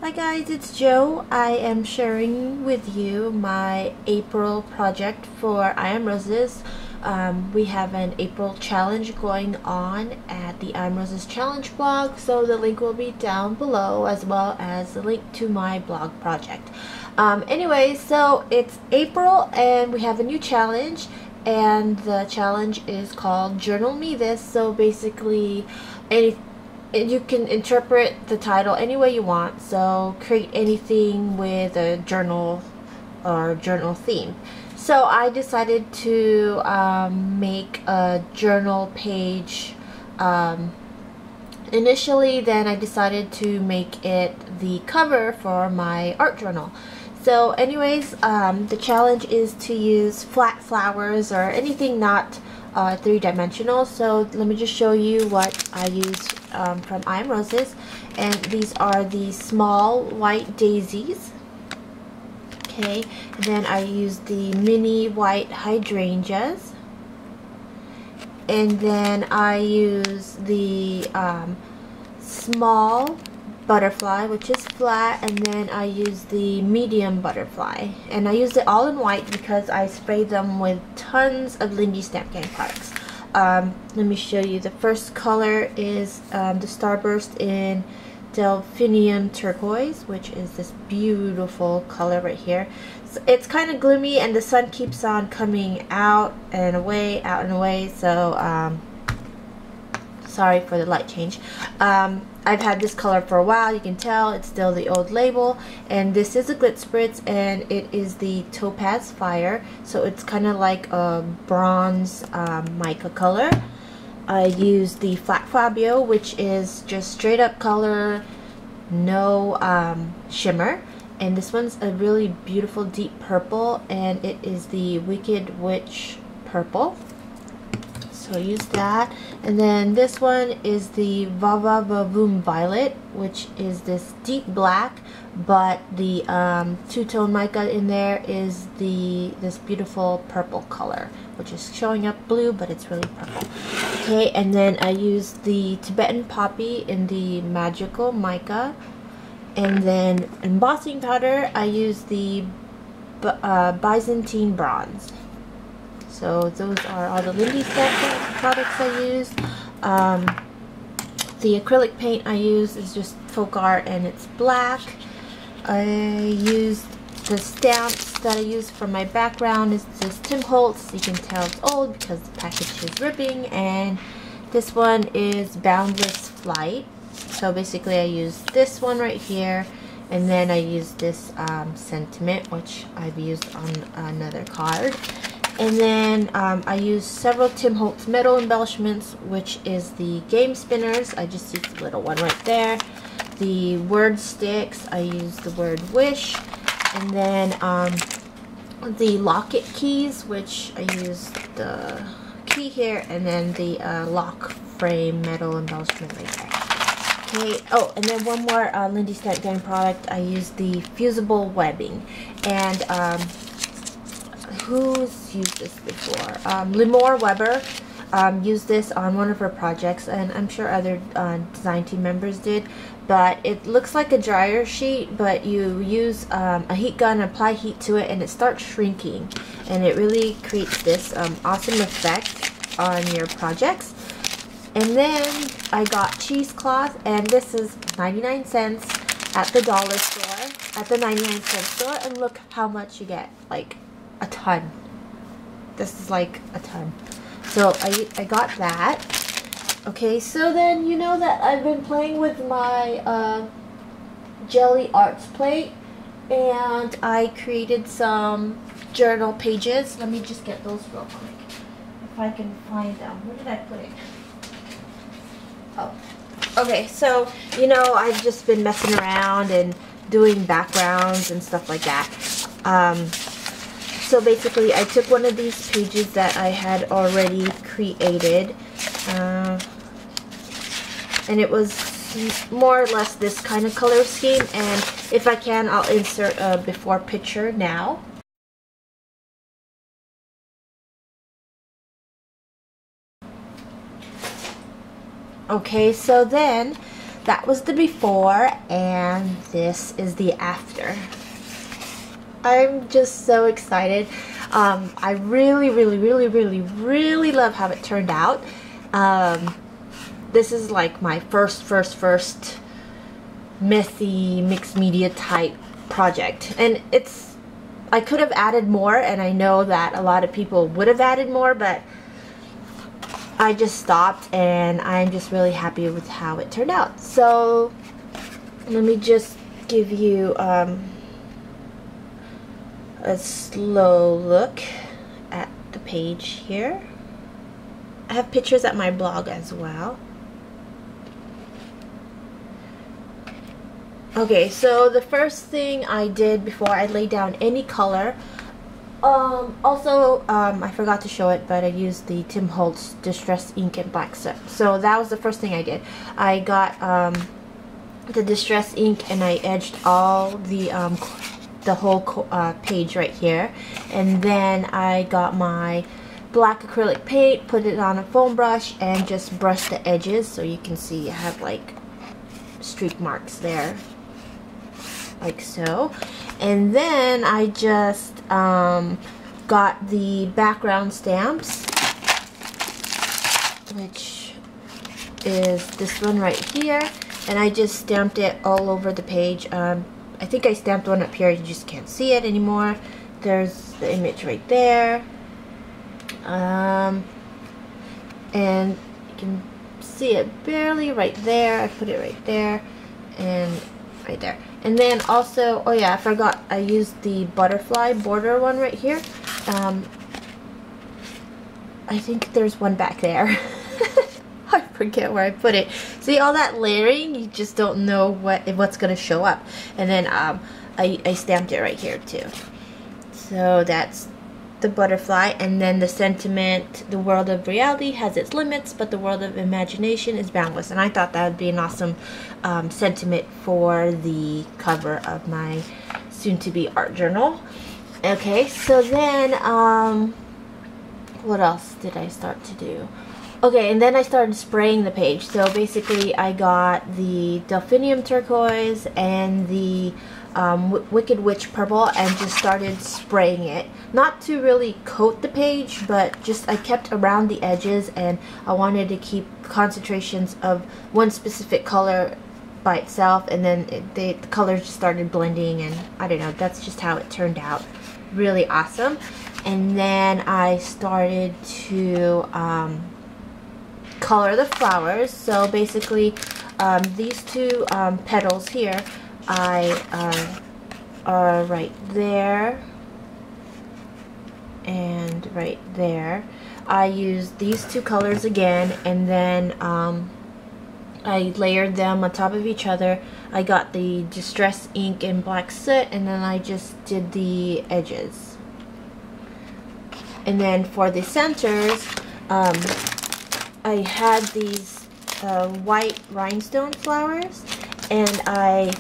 Hi guys, it's Joe. I am sharing with you my April project for I Am Roses. We have an April challenge going on at the I Am Roses challenge blog, so the link will be down below as well as the link to my blog project. Anyway, so it's April and we have a new challenge, and the challenge is called Journal Me This. So basically, you can interpret the title any way you want, so create anything with a journal or journal theme. So I decided to make a journal page initially, then I decided to make it the cover for my art journal. So anyways, the challenge is to use flat flowers or anything not three-dimensional. So let me just show you what I use from I Am Roses, and these are the small white daisies. Okay, and then I use the mini white hydrangeas, and then I use the small butterfly, which is flat, and then I use the medium butterfly, and I used it all in white because I sprayed them with tons of Lindy Stamp Gang products. Let me show you. The first color is the Starburst in Delphinium Turquoise, which is this beautiful color right here. So it's kind of gloomy and the sun keeps on coming out and away, so sorry for the light change. I've had this color for a while. You can tell it's still the old label, and this is a Glitz Spritz, and it is the Topaz Fire, so it's kind of like a bronze mica color. I use the Flat Fabio, which is just straight up color, no shimmer, and this one's a really beautiful deep purple, and it is the Wicked Witch Purple. So I use that, and then this one is the Vava Vavoom Violet, which is this deep black, but the two-tone mica in there is this beautiful purple color, which is showing up blue, but it's really purple. Okay, and then I use the Tibetan Poppy in the Magical Mica, and then embossing powder I use the Byzantine Bronze. So those are all the Lindy Stamp products I used. The acrylic paint I use is just folk art and it's black. I used the stamps that I use for my background is this Tim Holtz. You can tell it's old because the package is ripping, and this one is Boundless Flight. So basically I use this one right here, and then I use this Sentiment, which I've used on another card. And then I use several Tim Holtz metal embellishments, which is the Game Spinners. I just used the little one right there. The word sticks, I use the word wish. And then the locket keys, which I used the key here, and then the lock frame metal embellishment right there. Okay, oh, and then one more Lindy Stamp Gang product. I used the fusible webbing. And who's used this before? Limor Weber used this on one of her projects, and I'm sure other design team members did, but it looks like a dryer sheet, but you use a heat gun, apply heat to it, and it starts shrinking, and it really creates this awesome effect on your projects. And then I got cheesecloth, and this is 99 cents at the dollar store, at the 99-cent store, and look how much you get, like a ton. This is like a ton. So I got that. Okay, so then you know that I've been playing with my Jelly Arts plate, and I created some journal pages. Let me just get those real quick, if I can find them. Where did I put it? Oh, okay, so you know I've just been messing around and doing backgrounds and stuff like that. So basically I took one of these pages that I had already created, and it was more or less this kind of color scheme, and if I can I'll insert a before picture now. Okay, so then that was the before, and this is the after. I'm just so excited. I really love how it turned out. This is like my first messy mixed media type project, and I could have added more, and I know that a lot of people would have added more, but I just stopped, and I'm just really happy with how it turned out. So let me just give you a slow look at the page here. I have pictures at my blog as well. Okay, so the first thing I did before I laid down any color, I forgot to show it, but I used the Tim Holtz Distress ink and black soot. So that was the first thing I did. I got the Distress ink, and I edged all the whole page right here, and then I got my black acrylic paint, put it on a foam brush, and just brushed the edges, so you can see I have like streak marks there, like so. And then I just got the background stamps, which is this one right here, and I just stamped it all over the page. I think I stamped one up here, you just can't see it anymore. There's the image right there. And you can see it barely right there. I put it right there and right there. And then also, oh yeah, I forgot, I used the butterfly border one right here. I think there's one back there. I forget where I put it. See all that layering, you just don't know what's gonna show up. And then I stamped it right here too. So that's the butterfly. And then the sentiment, the world of reality has its limits, but the world of imagination is boundless. And I thought that would be an awesome sentiment for the cover of my soon-to-be art journal. Okay, so then what else did I start to do? Okay, and then I started spraying the page. So basically I got the Delphinium turquoise and the Wicked Witch purple, and just started spraying it. Not to really coat the page, but just I kept around the edges, and I wanted to keep concentrations of one specific color by itself, and then the colors just started blending, and I don't know, that's just how it turned out. Really awesome. And then I started to color the flowers. So basically these two petals here, I are right there and right there. I used these two colors again, and then I layered them on top of each other. I got the Distress ink and black soot, and then I just did the edges. And then for the centers, I had these white rhinestone flowers, and I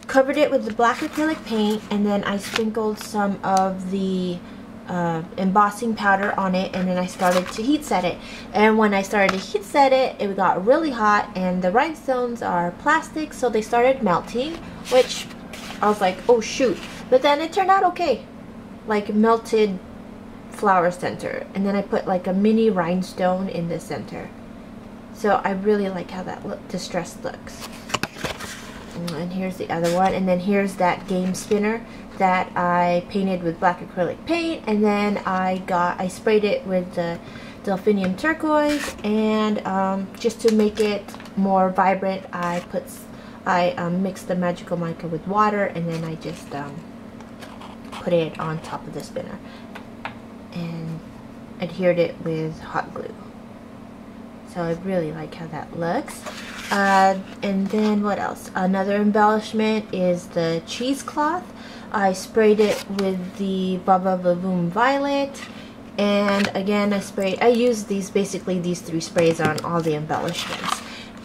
covered it with the black acrylic paint, and then I sprinkled some of the embossing powder on it, and then I started to heat set it. And when I started to heat set it, it got really hot, and the rhinestones are plastic, so they started melting, which I was like, oh shoot. But then it turned out okay, like melted flower center, and then I put like a mini rhinestone in the center. So I really like how that distress looks. And here's the other one, and then here's that game spinner that I painted with black acrylic paint, and then I sprayed it with the Delphinium turquoise, and just to make it more vibrant, I mixed the magical mica with water, and then I just put it on top of the spinner and adhered it with hot glue. So I really like how that looks. And then what else? Another embellishment is the cheesecloth. I sprayed it with the Baba Baboom Violet, and again I used basically these three sprays on all the embellishments.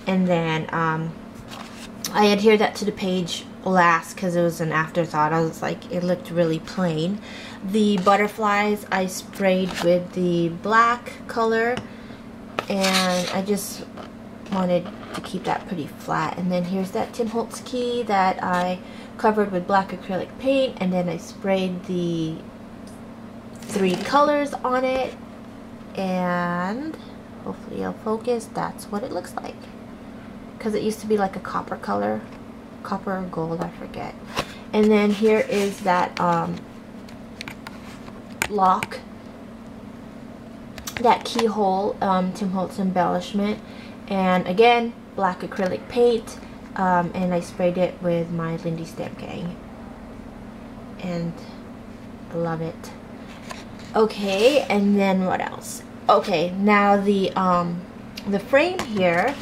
And then I adhered that to the page last because it was an afterthought. I was like, it looked really plain. The butterflies I sprayed with the black color, and I just wanted to keep that pretty flat. And then here's that Tim Holtz key that I covered with black acrylic paint, and then I sprayed the 3 colors on it, and hopefully it'll focus. That's what it looks like, because it used to be like a copper color, copper or gold, I forget. And then here is that lock, that keyhole, Tim Holtz embellishment, and again black acrylic paint, and I sprayed it with my Lindy Stamp Gang, and I love it. Okay, and then what else? Okay, now the frame here.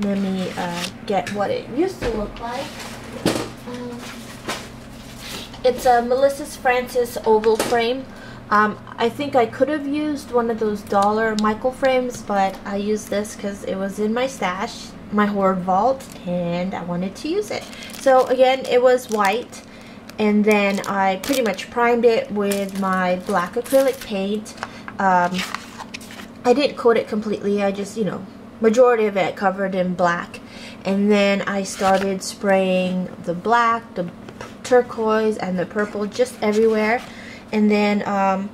Let me get what it used to look like. It's a Melissa's Francis oval frame. I think I could have used one of those dollar Michael frames, but I used this because it was in my stash, my hoard vault, and I wanted to use it. So again, it was white, and then I pretty much primed it with my black acrylic paint. I didn't coat it completely, I just, you know, majority of it covered in black. And then I started spraying the black, the turquoise, and the purple just everywhere. And then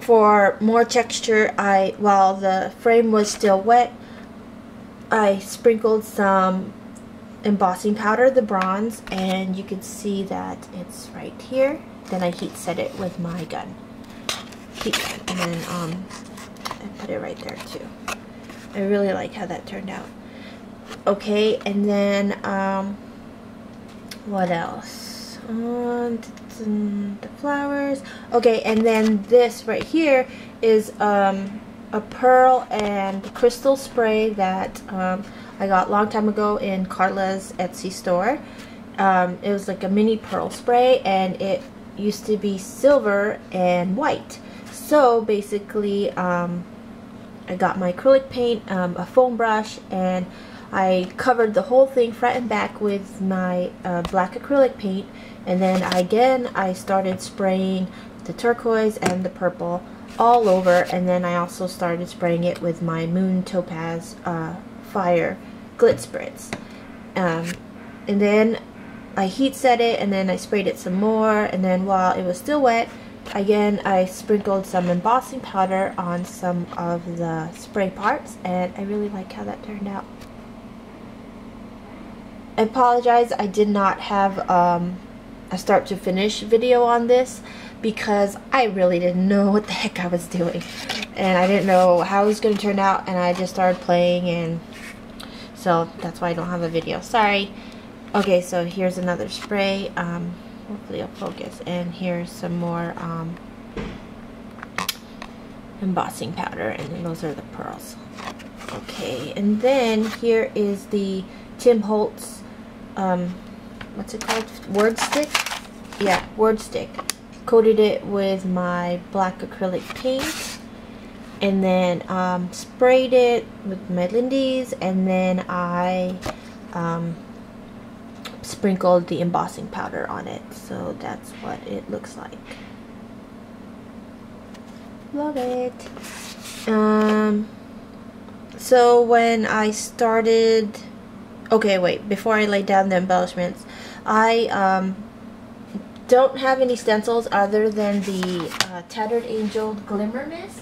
for more texture, while the frame was still wet, I sprinkled some embossing powder, the bronze, and you can see that it's right here. Then I heat set it with my gun, heat gun, and then I put it right there too. I really like how that turned out. Okay, and then what else? The flowers. Okay, and then this right here is a pearl and crystal spray that I got a long time ago in Carla's Etsy store. It was like a mini pearl spray, and it used to be silver and white. So basically I got my acrylic paint, a foam brush, and I covered the whole thing front and back with my black acrylic paint, and then I started spraying the turquoise and the purple all over, and then I also started spraying it with my Moon Topaz Fire Glit Spritz. And then I heat set it, and then I sprayed it some more, and then while it was still wet, again I sprinkled some embossing powder on some of the spray parts, and I really like how that turned out. I apologize, I did not have a start to finish video on this because I really didn't know what the heck I was doing, and I didn't know how it was going to turn out, and I just started playing, and so that's why I don't have a video. Sorry. Okay, so here's another spray. Hopefully it'll focus, and here's some more embossing powder, and then those are the pearls. Okay, and then here is the Tim Holtz, what's it called? Word stick? Yeah, word stick. Coated it with my black acrylic paint, and then sprayed it with my Lindy's, and then I sprinkled the embossing powder on it. So that's what it looks like. Love it. So when I started, okay, wait, before I lay down the embellishments, I don't have any stencils other than the Tattered Angel Glimmer Mist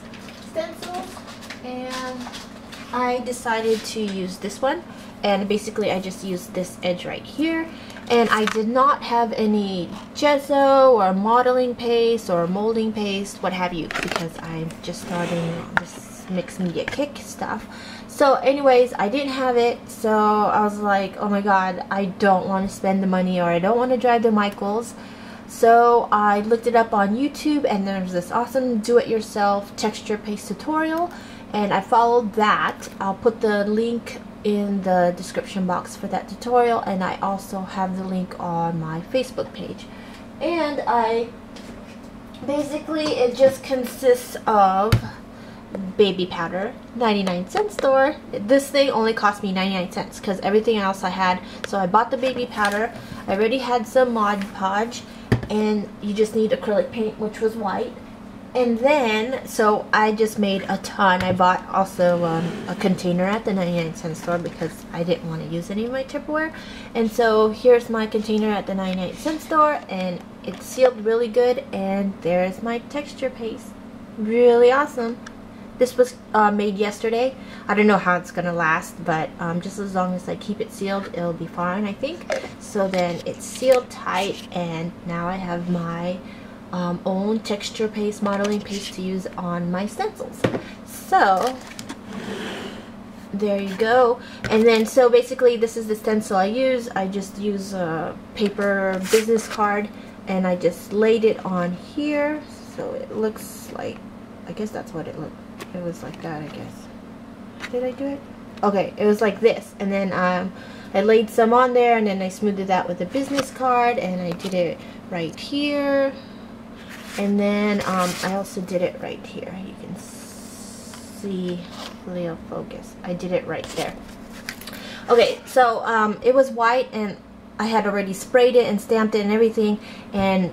stencils, and I decided to use this one, and basically I just used this edge right here, and I did not have any gesso or modeling paste or molding paste, what have you, because I'm just starting this mixed media kick stuff. So anyways, I didn't have it, so I was like, oh my god, I don't want to spend the money, or I don't want to drive to Michael's. So I looked it up on YouTube, and there's this awesome do-it-yourself texture paste tutorial, and I followed that. I'll put the link in the description box for that tutorial, and I also have the link on my Facebook page. And basically it just consists of baby powder, 99-cent store. This thing only cost me 99 cents because everything else I had. So I bought the baby powder. I already had some Mod Podge, and you just need acrylic paint, which was white. And then, so I just made a ton. I bought also a container at the 99-cent store because I didn't want to use any of my Tupperware. And so here's my container at the 99-cent store, and it's sealed really good. And there's my texture paste. Really awesome. This was made yesterday. I don't know how it's gonna last, but just as long as I keep it sealed, it'll be fine, I think. So then it's sealed tight, and now I have my own texture paste, modeling paste to use on my stencils. So there you go. And then so basically this is the stencil I use. I just use a paper business card, and I just laid it on here, so it looks like, I guess that's what it looked. It was like that, I guess. Did I do it? Okay, it was like this, and then I laid some on there, and then I smoothed it out with a business card, and I did it right here. And then I also did it right here. You can see, hopefully it'll focus. I did it right there. Okay, so it was white, and I had already sprayed it and stamped it and everything, and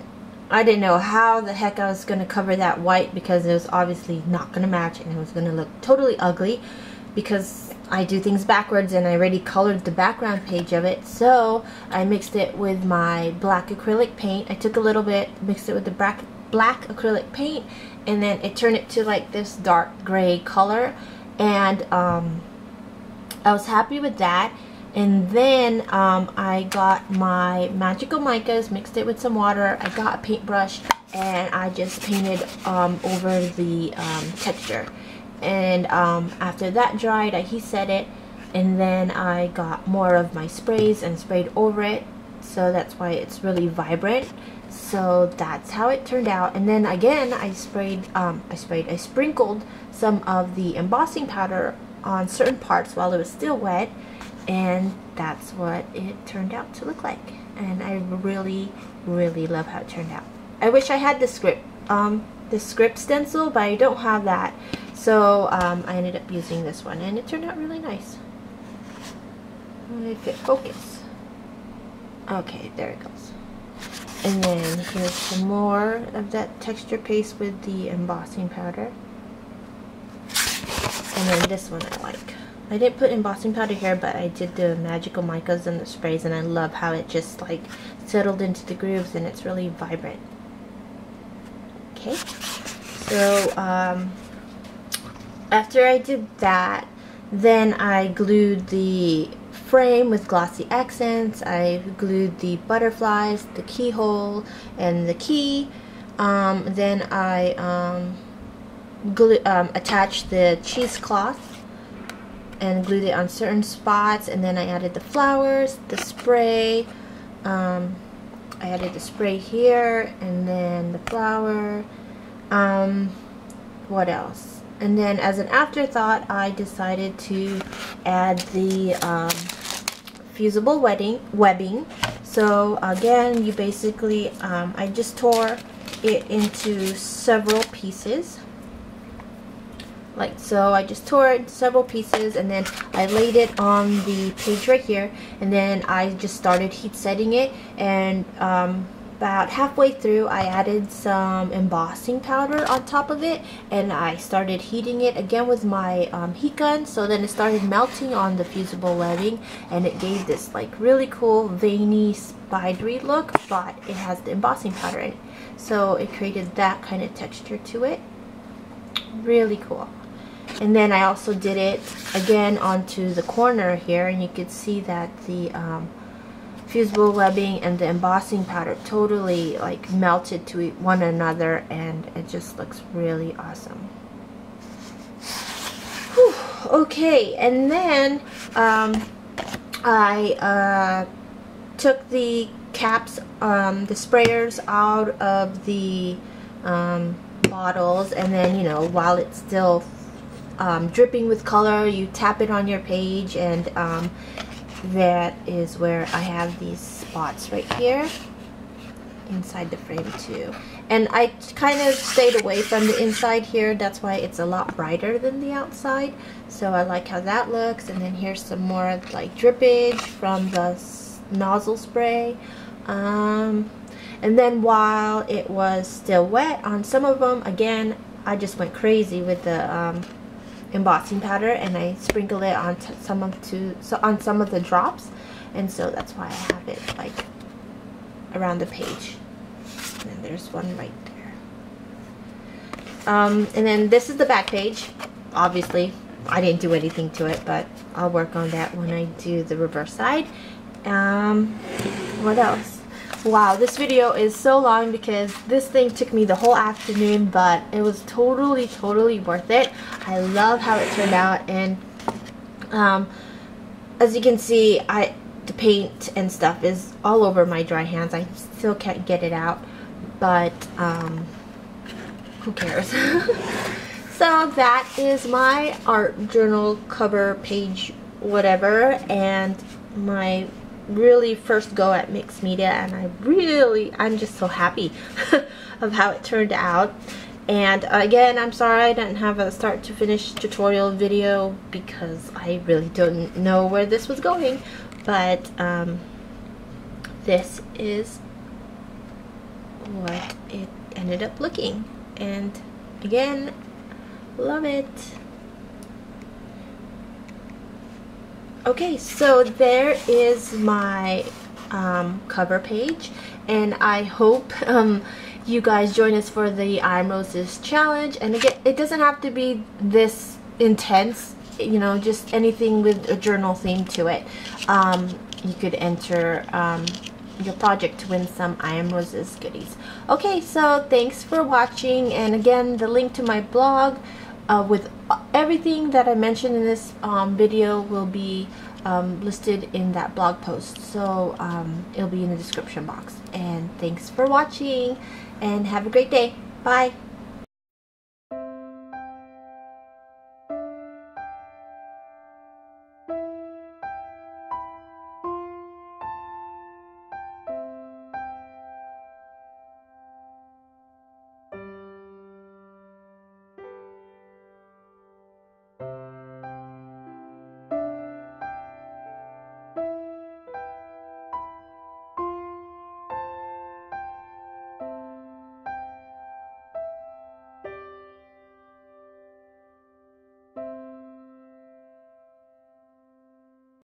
I didn't know how the heck I was going to cover that white because it was obviously not going to match, and it was going to look totally ugly because I do things backwards, and I already colored the background page of it. So I mixed it with my black acrylic paint. I took a little bit, mixed it with the black acrylic paint, and then it turned it to like this dark gray color, and I was happy with that. And then I got my magical micas, mixed it with some water. I got a paintbrush, and I just painted over the texture. And after that dried, I heat set it, and then I got more of my sprays and sprayed over it. So that's why it's really vibrant. So that's how it turned out. And then again, I sprinkled some of the embossing powder on certain parts while it was still wet, and that's what it turned out to look like. And I really, really love how it turned out. I wish I had the script stencil, but I don't have that. So I ended up using this one, and it turned out really nice. If it focus. Okay, there it goes. And then here's some more of that texture paste with the embossing powder. And then this one I like. I didn't put embossing powder here, but I did the magical micas and the sprays, and I love how it just like settled into the grooves, and it's really vibrant. Okay, so after I did that, then I glued the frame with glossy accents. I glued the butterflies, the keyhole, and the key. Then I attached the cheesecloth and glued it on certain spots, and then I added the flowers, the spray. I added the spray here, and then the flower. What else? And then as an afterthought, I decided to add the fusible webbing. So again, you basically, I just tore it into several pieces. Like so. I just tore it into several pieces, and then I laid it on the page right here, and then I just started heat setting it, and about halfway through I added some embossing powder on top of it, and I started heating it again with my heat gun. So then it started melting on the fusible webbing, and it gave this like really cool veiny spidery look, but it has the embossing powder in it, so it created that kind of texture to it. Really cool. And then I also did it again onto the corner here, and you could see that the fusible webbing and the embossing powder totally like melted to one another, and it just looks really awesome. Whew. Okay, and then I took the caps, the sprayers out of the bottles, and then, you know, while it's still dripping with color, you tap it on your page, and that is where I have these spots right here inside the frame too. And I kind of stayed away from the inside here, that's why it's a lot brighter than the outside. So I like how that looks. And then here's some more like drippage from the nozzle spray. And then while it was still wet on some of them, again, I just went crazy with the embossing powder, and I sprinkled it on some of the drops, and so that's why I have it like around the page. And there's one right there. And then this is the back page. Obviously, I didn't do anything to it, but I'll work on that when I do the reverse side. What else? Wow, this video is so long because this thing took me the whole afternoon, but it was totally worth it. I love how it turned out, and as you can see, the paint and stuff is all over my dry hands. I still can't get it out, but who cares? So that is my art journal cover page whatever, and my really first go at mixed media, and I'm just so happy of how it turned out. And again, I'm sorry I didn't have a start to finish tutorial video because I really don't know where this was going, but this is what it ended up looking, and again, love it. Okay, so there is my cover page, and I hope you guys join us for the I Am Roses challenge. And again, it doesn't have to be this intense, you know, just anything with a journal theme to it. You could enter your project to win some I Am Roses goodies. Okay, so thanks for watching, and again, the link to my blog with everything that I mentioned in this video will be listed in that blog post, so it'll be in the description box. And thanks for watching, and have a great day. Bye.